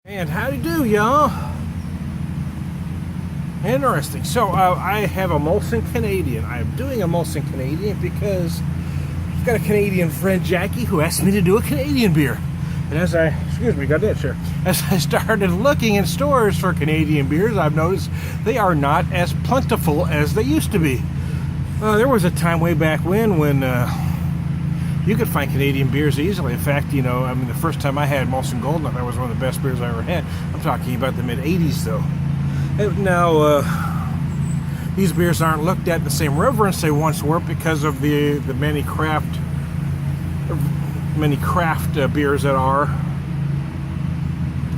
And how do you do, y'all? Interesting. So I have a Molson Canadian. I'm doing a Molson Canadian because I've got a Canadian friend, Jackie, who asked me to do a Canadian beer. And as I started looking in stores for Canadian beers, I've noticed they are not as plentiful as they used to be. There was a time way back when you could find Canadian beers easily. In fact, the first time I had Molson Golden, I thought it was one of the best beers I ever had. I'm talking about the mid-'80s, though. And now, these beers aren't looked at in the same reverence they once were because of the many craft beers that are.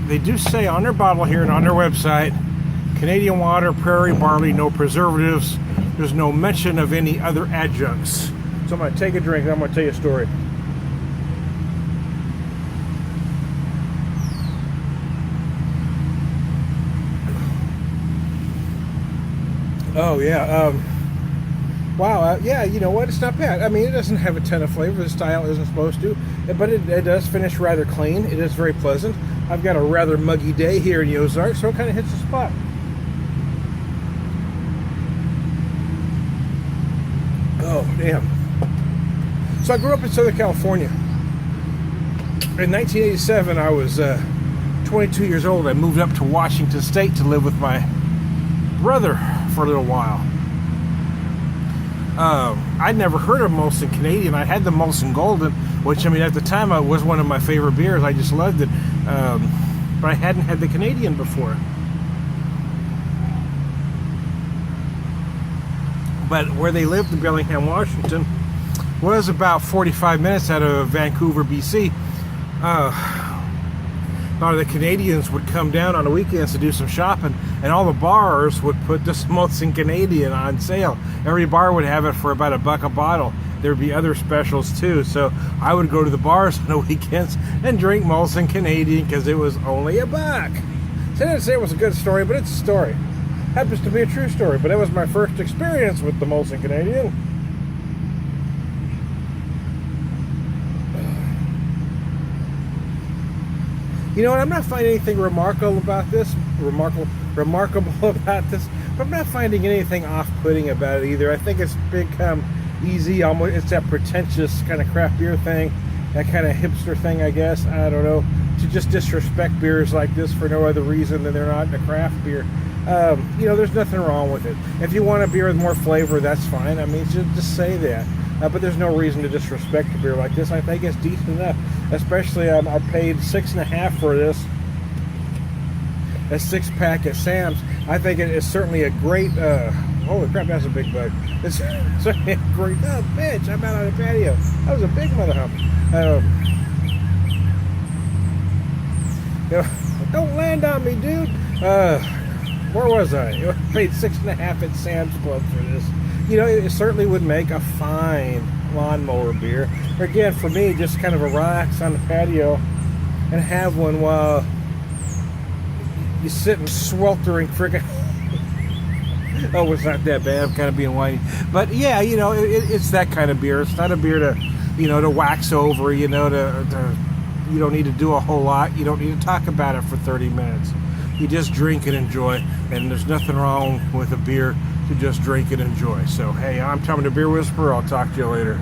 They do say on their bottle here and on their website, Canadian water, prairie barley, no preservatives. There's no mention of any other adjuncts. So I'm going to take a drink and I'm going to tell you a story. Oh, yeah. Wow. Yeah, you know what? It's not bad. I mean, it doesn't have a ton of flavor. The style isn't supposed to. But it does finish rather clean. It is very pleasant. I've got a rather muggy day here in the Ozarks, so it kind of hits the spot. Oh, damn. So I grew up in Southern California. In 1987, I was 22 years old. I moved up to Washington State to live with my brother for a little while. I'd never heard of Molson Canadian. I had the Molson Golden, which, at the time, it was one of my favorite beers. I just loved it. But I hadn't had the Canadian before. But where they lived in Bellingham, Washington, was about 45 minutes out of Vancouver, BC. A lot of the Canadians would come down on the weekends to do some shopping, and all the bars would put this Molson Canadian on sale. Every bar would have it for about $1 a bottle. There'd be other specials too, so I would go to the bars on the weekends and drink Molson Canadian because it was only $1. So I didn't say it was a good story, but it's a story. Happens to be a true story, but that was my first experience with the Molson Canadian. You know what? I'm not finding anything remarkable about this. But I'm not finding anything off-putting about it either. I think it's become easy. Almost, it's that pretentious kind of craft beer thing, that kind of hipster thing, I guess. I don't know. To just disrespect beers like this for no other reason than they're not in a craft beer. There's nothing wrong with it. If you want a beer with more flavor, that's fine. Just say that. But there's no reason to disrespect a beer like this. I think it's decent enough. Especially, I paid $6.50 for this. A 6-pack at Sam's. I think it is certainly a great. Holy crap, that's a big bug. It's certainly a great. Oh, bitch! I'm out on the patio. That was a big mother hump. Don't land on me, dude. Where was I? I paid $6.50 at Sam's Club for this. It certainly would make a fine lawnmower beer. Or again, for me, just kind of a relax on the patio and have one while you sit in sweltering friggin'. Oh, it's not that bad. I'm kind of being whiny. But yeah, it's that kind of beer. It's not a beer to, to wax over, you don't need to do a whole lot. You don't need to talk about it for 30 minutes. You just drink and enjoy. And there's nothing wrong with a beer to just drink and enjoy. So, hey, I'm Tommy the Beer Whisperer. I'll talk to you later.